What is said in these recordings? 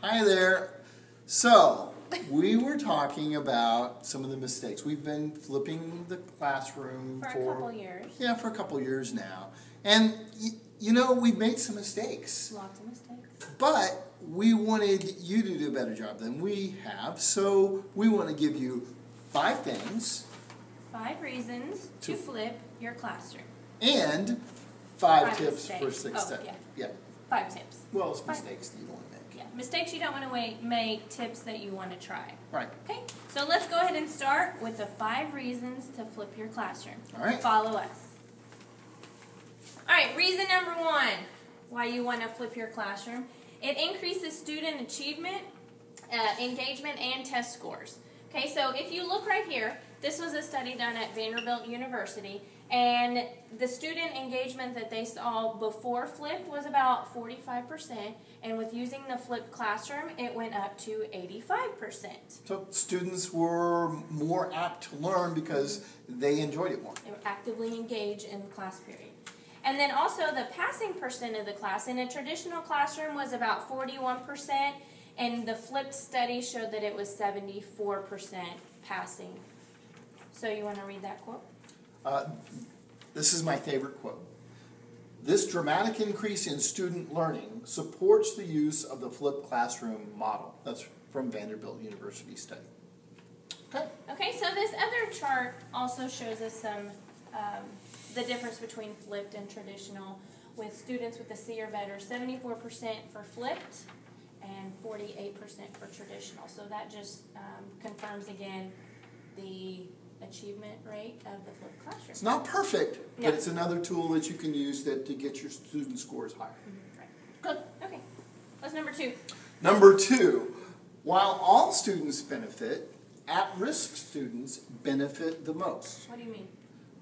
Hi there. So, we were talking about some of the mistakes. We've been flipping the classroom for a couple years. Yeah, for a couple years now. And, you know, we've made some mistakes. Lots of mistakes. But we wanted you to do a better job than we have. So, we want to give you 5 things. 5 reasons to flip your classroom. And 5 tips mistakes. for success. Yeah. 5 tips. Well, it's mistakes that you don't want to make. Yeah, mistakes you don't want to make, tips that you want to try. Right. Okay, so let's go ahead and start with the 5 reasons to flip your classroom. All right. Follow us. All right, reason number 1 why you want to flip your classroom. It increases student achievement, engagement, and test scores. Okay, so if you look right here, this was a study done at Vanderbilt University, and the student engagement that they saw before flipped was about 45%, and with using the flipped classroom, it went up to 85%. So students were more apt to learn because they enjoyed it more. They were actively engaged in the class period. And then also the passing percent of the class in a traditional classroom was about 41%, and the flipped study showed that it was 74% passing. So you want to read that quote? This is my favorite quote. This dramatic increase in student learning supports the use of the flipped classroom model. That's from Vanderbilt University study. Okay. Okay, so this other chart also shows us some the difference between flipped and traditional, with students with a C or better, 74% for flipped and 48% for traditional. So that just confirms again the achievement rate of the flipped classroom. It's not perfect, No. but it's another tool that you can use to get your student scores higher. Right. Good. Okay, what's number 2? Number 2, while all students benefit, at-risk students benefit the most. What do you mean?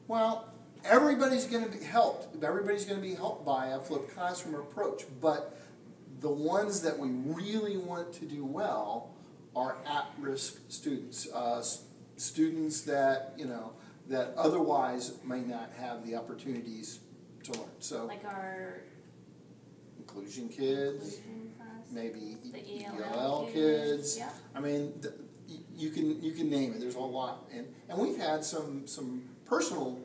Well, everybody's going to be helped. Everybody's going to be helped by a flipped classroom approach, but the ones that we really want to do well are at-risk students. Students that, that otherwise may not have the opportunities to learn. So, Like our inclusion kids, inclusion class? maybe The ELL kids. Yeah. I mean, you can name it. There's a lot, and we've had some personal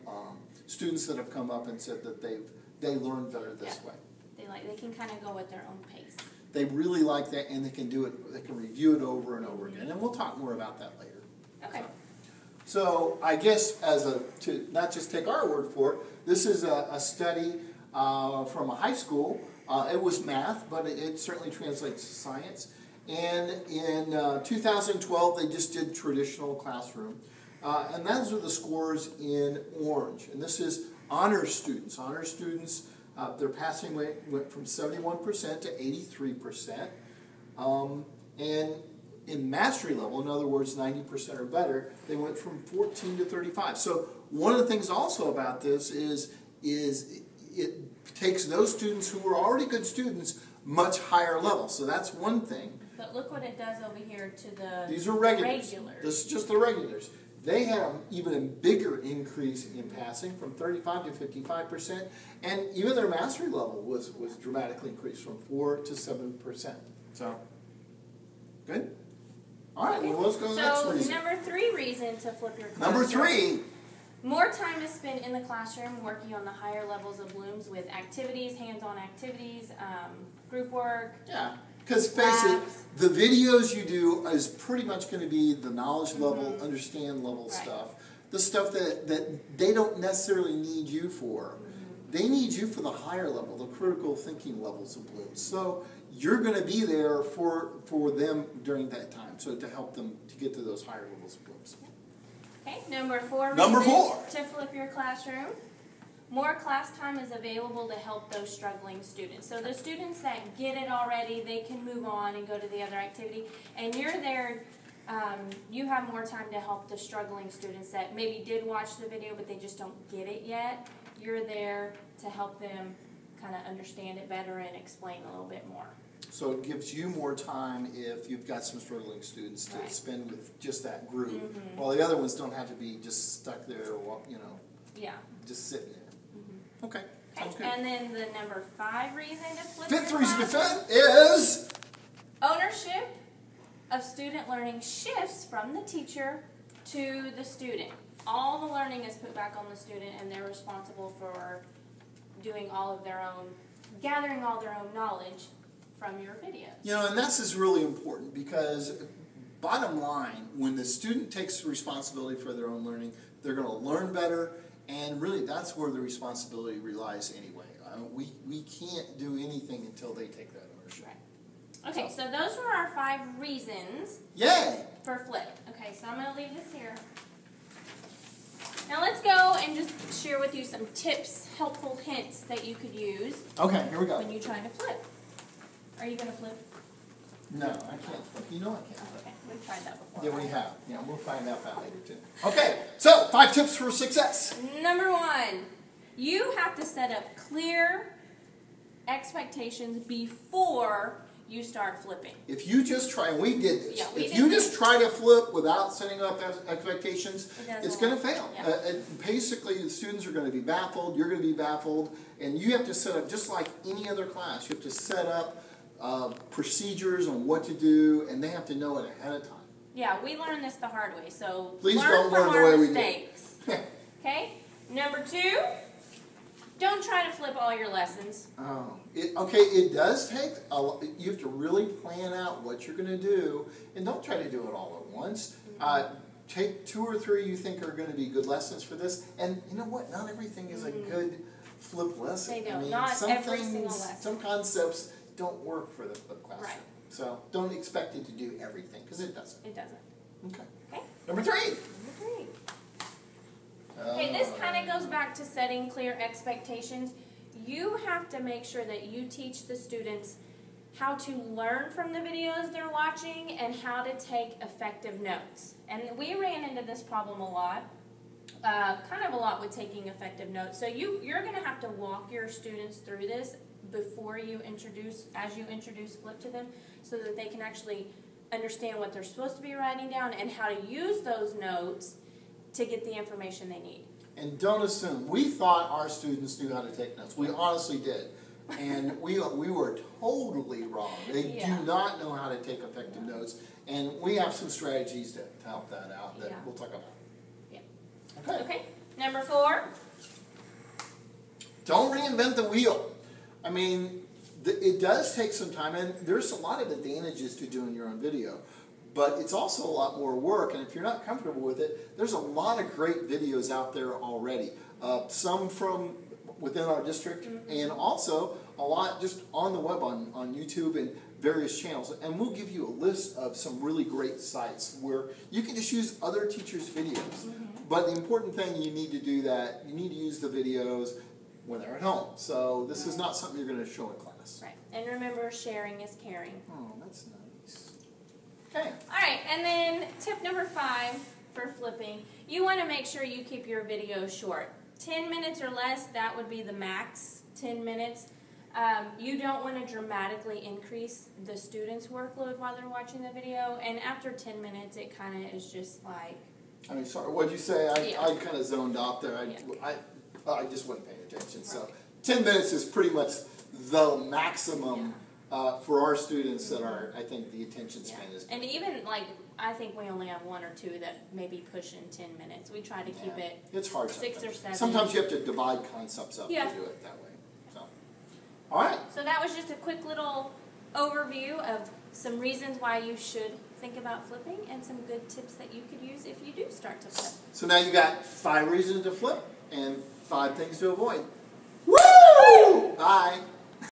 students that have come up and said that they learned better this way. They can kind of go at their own pace. They really like that, and they can do it. They can review it over and over again, and we'll talk more about that later. Okay. So I guess to not just take our word for it, this is a study from a high school. It was math, but it certainly translates to science. And in 2012, they just did traditional classroom. And those are the scores in orange. And this is honors students. Honors students, their passing rate went from 71% to 83%. And in mastery level, in other words, 90% or better, they went from 14 to 35. So one of the things also about this is it takes those students who were already good students much higher level. So that's one thing. But look what it does over here to the These are regulars. This is just the regulars. They had even a bigger increase in passing from 35 to 55%, and even their mastery level was dramatically increased from 4 to 7%. So, good? All right, well, let's go to the next reason. So, number 3 reason to flip your classroom. Number 3. More time is spent in the classroom working on the higher levels of Blooms with activities, hands-on activities, group work. Yeah, because face it, the videos you do is pretty much going to be the knowledge level, understand level stuff. The stuff that they don't necessarily need you for. They need you for the higher level, the critical thinking levels of Blooms. So you're going to be there for them during that time, so to help them to get to those higher levels of Blooms. Okay, number 4 Number 4. to flip your classroom. More class time is available to help those struggling students. So the students that get it already, they can move on and go to the other activity. And you're there, you have more time to help the struggling students that maybe did watch the video but they just don't get it yet. You're there to help them kind of understand it better and explain a little bit more. So it gives you more time if you've got some struggling students to spend with just that group, while the other ones don't have to be just stuck there, just sitting there. Okay, sounds good. And then the number 5 reason to flip Fifth your reason to classroom flip is Owner ownership of student learning shifts from the teacher to the student. All the learning is put back on the student, and they're responsible for doing all of their own, gathering all their own knowledge from your videos. You know, and this is really important because bottom line, when the student takes responsibility for their own learning, they're going to learn better, and really that's where the responsibility relies anyway. We can't do anything until they take that ownership. Right. Okay, so those were our 5 reasons Yay! for flip. Okay, so I'm going to leave this here. Now let's go and just share with you some tips, helpful hints that you could use Okay, here we go. when you're trying to flip. Are you going to flip? No, I can't flip. You know I can't flip. Okay, we've tried that before. Yeah, we have. Yeah, we'll find out that later too. Okay, so 5 tips for success. Number 1, you have to set up clear expectations before you start flipping. If you just try, and we did this, Yeah, we if did you this. just try to flip without setting up expectations, doesn't it's going to work. fail. Yeah. Basically, the students are going to be baffled, you're going to be baffled, and you have to set up, just like any other class, you have to set up procedures on what to do, and they have to know it ahead of time. Yeah, we learned this the hard way, so Please learn don't from learn the our way we did. mistakes. Okay? Number 2, don't try to flip all your lessons. Okay, it does take a lot. You have to really plan out what you're going to do, and don't try to do it all at once. Take 2 or 3 you think are going to be good lessons for this, and you know what? Not everything is a good flip lesson. They don't. I mean, Not some every things, single lesson. some concepts don't work for the flip classroom. Right. So don't expect it to do everything, because it doesn't. It doesn't. Okay. Okay? Number 3. Number 3. Okay, this kind of goes back to setting clear expectations. You have to make sure that you teach the students how to learn from the videos they're watching and how to take effective notes. And we ran into this problem a lot, kind of a lot with taking effective notes. So you're going to have to walk your students through this before you as you introduce flip to them, so that they can actually understand what they're supposed to be writing down and how to use those notes to get the information they need. And don't assume. We thought our students knew how to take notes. We honestly did. And we were totally wrong. They Yeah. do not know how to take effective notes. And we have some strategies to help that out that Yeah. we'll talk about. Yeah. Okay. Okay, number 4. Don't reinvent the wheel. I mean, it does take some time, and there's a lot of advantages to doing your own video. But it's also a lot more work, and if you're not comfortable with it, there's a lot of great videos out there already. Some from within our district, and also a lot just on the web, on YouTube and various channels. And we'll give you a list of some really great sites where you can just use other teachers' videos. But the important thing, you need to do that, you need to use the videos when they're at home. So this is not something you're going to show in class. Right, and remember, sharing is caring. Oh, that's nice. Okay. Alright, and then tip number 5 for flipping, you want to make sure you keep your video short. 10 minutes or less, that would be the max, 10 minutes. You don't want to dramatically increase the student's workload while they're watching the video, and after 10 minutes, it kind of is just like... I mean, sorry, what'd you say? I Yeah. kind of zoned out there. Yeah. I just wasn't paying attention. So Right. 10 minutes is pretty much the maximum for our students that are, I think the attention span is. And even, like, I think we only have 1 or 2 that maybe push in 10 minutes. We try to keep it... It's hard 6 sometimes. or 7. Sometimes you have to divide concepts up Yeah. to do it that way. So, all right. So that was just a quick little overview of some reasons why you should think about flipping and some good tips that you could use if you do start to flip. So now you got 5 reasons to flip and 5 things to avoid. Woo! Bye.